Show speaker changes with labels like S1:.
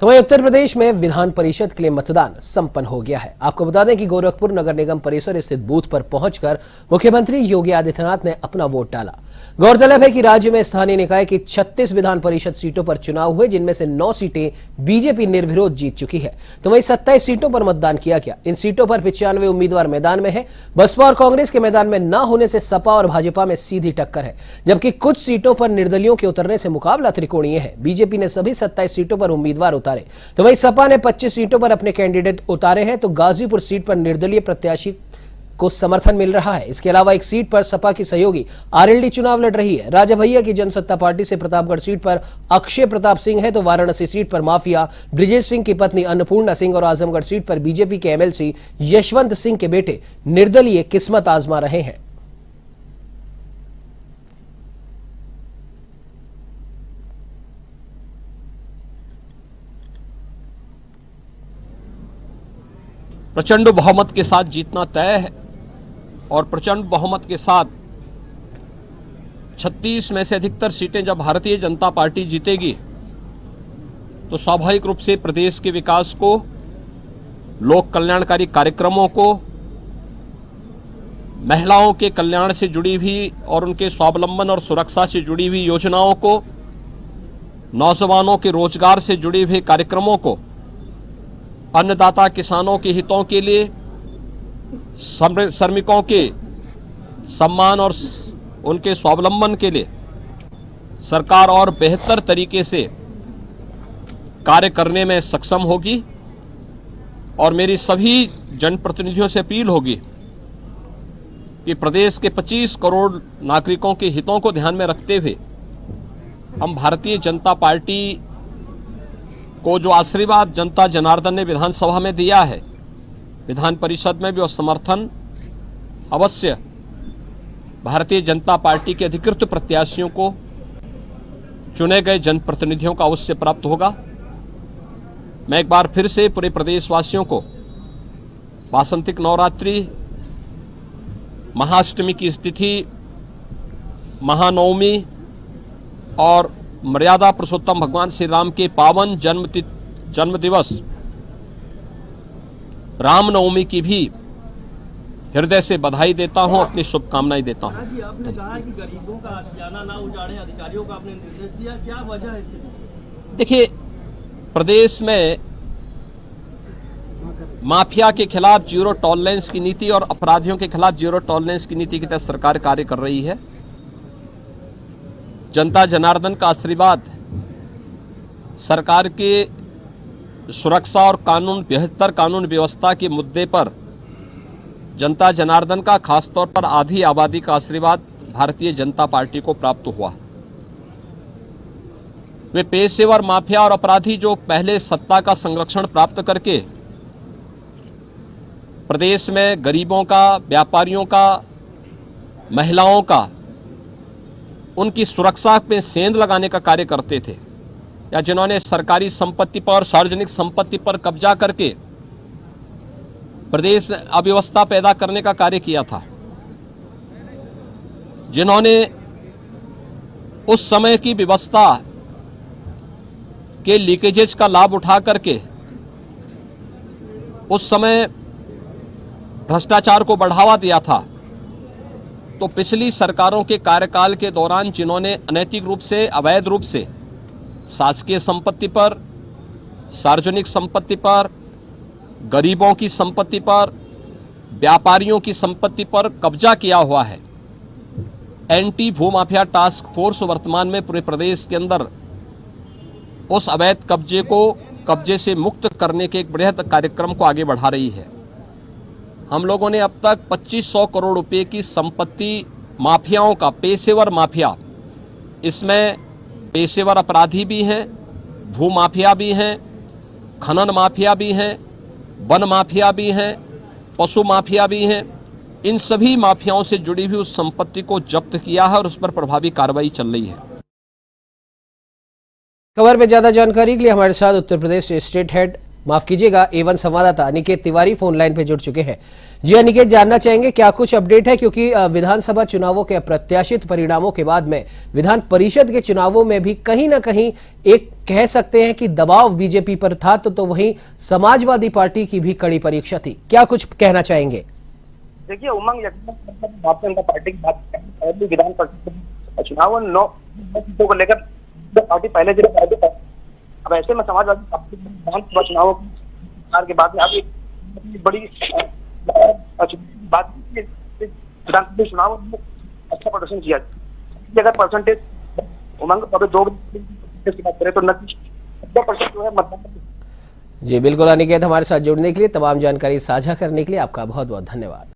S1: तो वहीं उत्तर प्रदेश में विधान परिषद के लिए मतदान संपन्न हो गया है। आपको बता दें कि गोरखपुर नगर निगम परिसर स्थित बूथ पर पहुंचकर मुख्यमंत्री योगी आदित्यनाथ ने अपना वोट डाला। गौरतलब है कि राज्य में स्थानीय निकाय की 36 विधान परिषद सीटों पर चुनाव हुए, जिनमें से 9 सीटें बीजेपी निर्विरोध जीत चुकी है, तो वहीं 27 सीटों पर मतदान किया गया। इन सीटों पर 95 उम्मीदवार मैदान में है। बसपा और कांग्रेस के मैदान में न होने से सपा और भाजपा में सीधी टक्कर है, जबकि कुछ सीटों पर निर्दलियों के उतरने से मुकाबला त्रिकोणीय है। बीजेपी ने सभी 27 सीटों पर उम्मीदवार उतारे, तो वहीं सपा ने 25 सीटों पर अपने कैंडिडेट उतारे हैं। तो गाजीपुर सीट पर निर्दलीय प्रत्याशी को समर्थन मिल रहा है। इसके अलावा एक सीट पर सपा की सहयोगी आरएलडी चुनाव लड़ रही है। राजा भैया की जनसत्ता पार्टी से प्रतापगढ़ सीट पर अक्षय प्रताप सिंह है, तो वाराणसी सीट पर माफिया ब्रिजेश सिंह की पत्नी अन्नपूर्णा सिंह और आजमगढ़ सीट पर बीजेपी के एमएलसी यशवंत सिंह के बेटे निर्दलीय किस्मत आजमा रहे हैं।
S2: प्रचंड बहुमत के साथ जीतना तय है और प्रचंड बहुमत के साथ 36 में से अधिकतर सीटें जब भारतीय जनता पार्टी जीतेगी तो स्वाभाविक रूप से प्रदेश के विकास को, लोक कल्याणकारी कार्यक्रमों को, महिलाओं के कल्याण से जुड़ी हुई और उनके स्वावलंबन और सुरक्षा से जुड़ी हुई योजनाओं को, नौजवानों के रोजगार से जुड़े हुए कार्यक्रमों को, अन्नदाता किसानों के हितों के लिए, श्रमिकों के सम्मान और उनके स्वावलंबन के लिए सरकार और बेहतर तरीके से कार्य करने में सक्षम होगी। और मेरी सभी जनप्रतिनिधियों से अपील होगी कि प्रदेश के 25 करोड़ नागरिकों के हितों को ध्यान में रखते हुए हम भारतीय जनता पार्टी को जो आशीर्वाद जनता जनार्दन ने विधानसभा में दिया है, विधान परिषद में भी और समर्थन अवश्य भारतीय जनता पार्टी के अधिकृत प्रत्याशियों को, चुने गए जनप्रतिनिधियों का अवश्य प्राप्त होगा। मैं एक बार फिर से पूरे प्रदेशवासियों को वासंतिक नवरात्रि, महाअष्टमी की स्थिति, महानवमी और मर्यादा पुरुषोत्तम भगवान श्री राम के पावन जन्म दिवस रामनवमी की भी हृदय से बधाई देता हूं, अपनी शुभकामनाएं देता हूं।
S3: आपने कहा कि गरीबों का आशियाना ना उजाड़े, अधिकारियों का आपने निर्देश दिया, क्या वजह है इसके पीछे?
S2: देखिए, प्रदेश में माफिया के खिलाफ जीरो टॉलरेंस की नीति और अपराधियों के खिलाफ जीरो टॉलरेंस की नीति के तहत सरकार कार्य कर रही है। जनता जनार्दन का आशीर्वाद सरकार के सुरक्षा और बेहतर कानून व्यवस्था के मुद्दे पर जनता जनार्दन का, खासतौर पर आधी आबादी का आशीर्वाद भारतीय जनता पार्टी को प्राप्त हुआ। वे पेशेवर माफिया और अपराधी जो पहले सत्ता का संरक्षण प्राप्त करके प्रदेश में गरीबों का, व्यापारियों का, महिलाओं का, उनकी सुरक्षा पे सेंध लगाने का कार्य करते थे, या जिन्होंने सरकारी संपत्ति पर, सार्वजनिक संपत्ति पर कब्जा करके प्रदेश में अव्यवस्था पैदा करने का कार्य किया था, जिन्होंने उस समय की व्यवस्था के लीकेजेज का लाभ उठा करके उस समय भ्रष्टाचार को बढ़ावा दिया था, तो पिछली सरकारों के कार्यकाल के दौरान जिन्होंने अनैतिक रूप से, अवैध रूप से शासकीय संपत्ति पर, सार्वजनिक संपत्ति पर, गरीबों की संपत्ति पर, व्यापारियों की संपत्ति पर कब्जा किया हुआ है, एंटी भूमाफिया टास्क फोर्स वर्तमान में पूरे प्रदेश के अंदर उस अवैध कब्जे से मुक्त करने के एक बृहद कार्यक्रम को आगे बढ़ा रही है। हम लोगों ने अब तक 2500 करोड़ रुपए की संपत्ति माफियाओं का, पेशेवर माफिया, इसमें पेशेवर अपराधी भी हैं, भू माफिया भी हैं, खनन माफिया भी हैं, वन माफिया भी हैं, पशु माफिया भी हैं, इन सभी माफियाओं से जुड़ी हुई उस संपत्ति को जब्त किया है और उस पर प्रभावी कार्रवाई चल रही है।
S1: खबर पे ज्यादा जानकारी के लिए हमारे साथ उत्तर प्रदेश स्टेट हेड माफ कीजिएगा A1 संवाददाता अनिकेत तिवारी फोन लाइन पे जुड़ चुके हैं। जी अनिकेत, जानना चाहेंगे क्या कुछ अपडेट है, क्योंकि विधानसभा चुनावों के अप्रत्याशित परिणामों के बाद में विधान परिषद के चुनावों में भी कहीं ना कहीं एक कह सकते हैं कि दबाव बीजेपी पर था, तो वहीं समाजवादी पार्टी की भी कड़ी परीक्षा थी। क्या कुछ कहना चाहेंगे?
S4: देखिए, उमंग भारतीय जनता पार्टी की बात करें, विधान परिषद चुनाव 9 सीटों को लेकर पार्टी पहले जिले पहले कर। अब ऐसे में समाजवादी पार्टी विधानसभा चुनावों के बाद में अभी बड़ी बात विधानसभा चुनाव में अच्छा प्रदर्शन किया। अगर परसेंटेज उमंग अभी 2 की बात करें तो 90% जो है मतदान।
S1: जी बिल्कुल अनिकेत, हमारे साथ जुड़ने के लिए, तमाम जानकारी साझा करने के लिए आपका बहुत बहुत धन्यवाद।